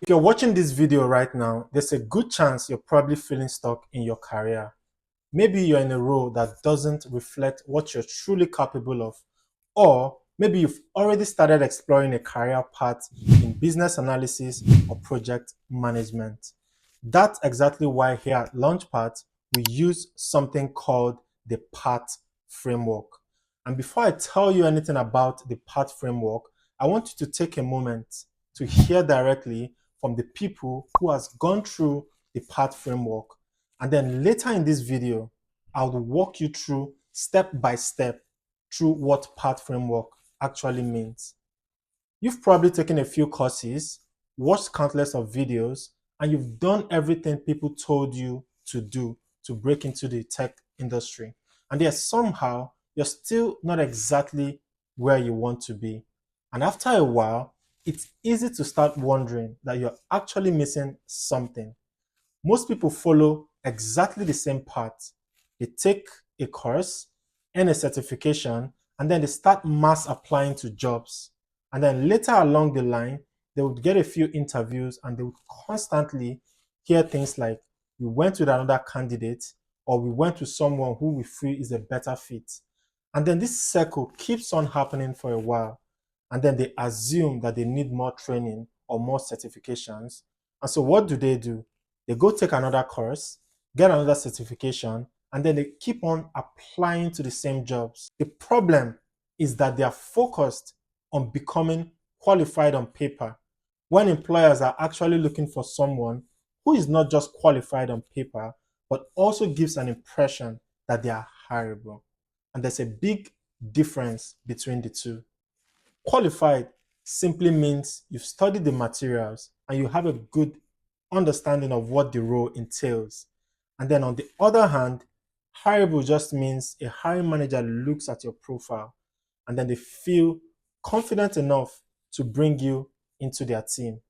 If you're watching this video right now, there's a good chance you're probably feeling stuck in your career. Maybe you're in a role that doesn't reflect what you're truly capable of, or maybe you've already started exploring a career path in business analysis or project management. That's exactly why here at Launchpad, we use something called the PATH framework. And before I tell you anything about the PATH framework, I want you to take a moment to hear directly from the people who has gone through the PATH framework. And then later in this video, I will walk you through step by step through what PATH framework actually means. You've probably taken a few courses, watched countless of videos, and you've done everything people told you to do to break into the tech industry. And yet somehow you're still not exactly where you want to be. And after a while, it's easy to start wondering that you're actually missing something. Most people follow exactly the same path. They take a course, earn a certification, and then they start mass applying to jobs. And then later along the line, they would get a few interviews and they would constantly hear things like, we went with another candidate, or we went with someone who we feel is a better fit. And then this circle keeps on happening for a while. And then they assume that they need more training or more certifications. And so what do? They go take another course, get another certification, and then they keep on applying to the same jobs. The problem is that they are focused on becoming qualified on paper when employers are actually looking for someone who is not just qualified on paper, but also gives an impression that they are hireable. And there's a big difference between the two. Qualified simply means you've studied the materials and you have a good understanding of what the role entails. And then on the other hand, hireable just means a hiring manager looks at your profile and then they feel confident enough to bring you into their team.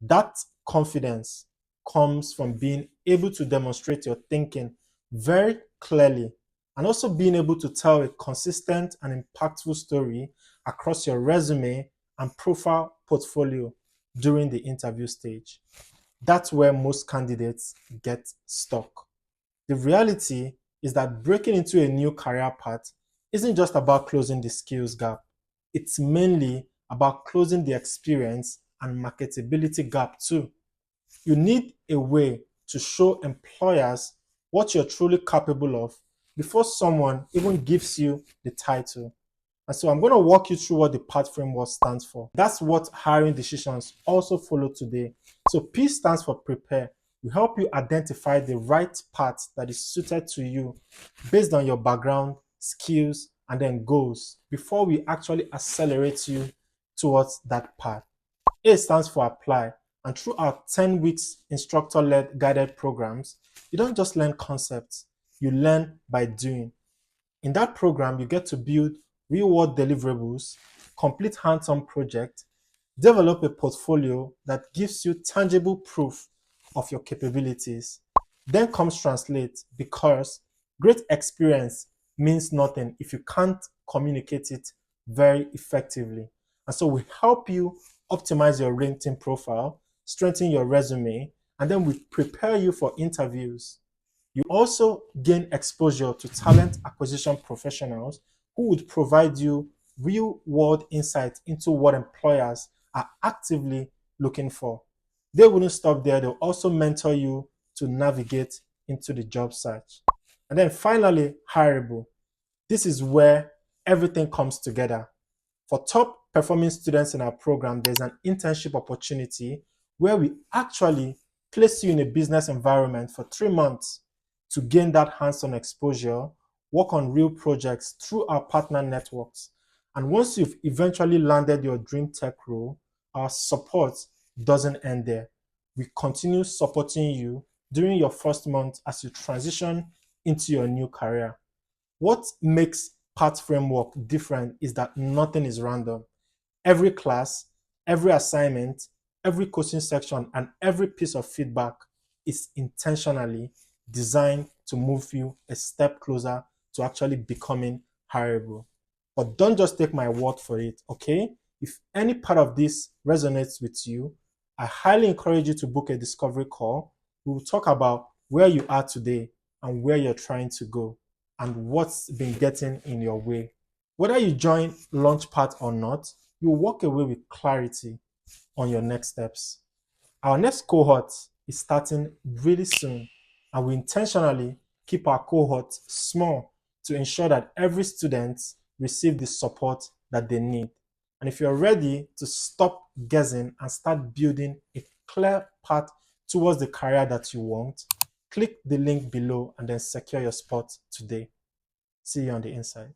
That confidence comes from being able to demonstrate your thinking very clearly and also being able to tell a consistent and impactful story across your resume and profile portfolio during the interview stage. That's where most candidates get stuck. The reality is that breaking into a new career path isn't just about closing the skills gap, it's mainly about closing the experience and marketability gap too. You need a way to show employers what you're truly capable of before someone even gives you the title. And so I'm going to walk you through what the PATH framework stands for. That's what hiring decisions also follow today. So P stands for prepare. We help you identify the right path that is suited to you based on your background, skills, and then goals before we actually accelerate you towards that path. A stands for apply. And through our 10 weeks instructor-led guided programs, you don't just learn concepts, you learn by doing. In that program, you get to build real-world deliverables, complete hands-on projects, develop a portfolio that gives you tangible proof of your capabilities. Then comes translate, because great experience means nothing if you can't communicate it very effectively. And so we help you optimize your LinkedIn profile, strengthen your resume, and then we prepare you for interviews. You also gain exposure to talent acquisition professionals who would provide you real world insight into what employers are actively looking for. They wouldn't stop there, they'll also mentor you to navigate into the job search. And then finally, hireable. This is where everything comes together. For top performing students in our program, there's an internship opportunity where we actually place you in a business environment for 3 months to gain that hands-on exposure, work on real projects through our partner networks. And once you've eventually landed your dream tech role, our support doesn't end there. We continue supporting you during your first month as you transition into your new career. What makes PATH framework different is that nothing is random. Every class, every assignment, every coaching section, and every piece of feedback is intentionally designed to move you a step closer to actually becoming hireable. But don't just take my word for it, okay? If any part of this resonates with you, I highly encourage you to book a discovery call. We will talk about where you are today and where you're trying to go and what's been getting in your way. Whether you join Launchpad or not, you'll walk away with clarity on your next steps. Our next cohort is starting really soon, and we intentionally keep our cohort small to ensure that every student receive the support that they need. And if you're ready to stop guessing and start building a clear path towards the career that you want, click the link below and then secure your spot today. See you on the inside.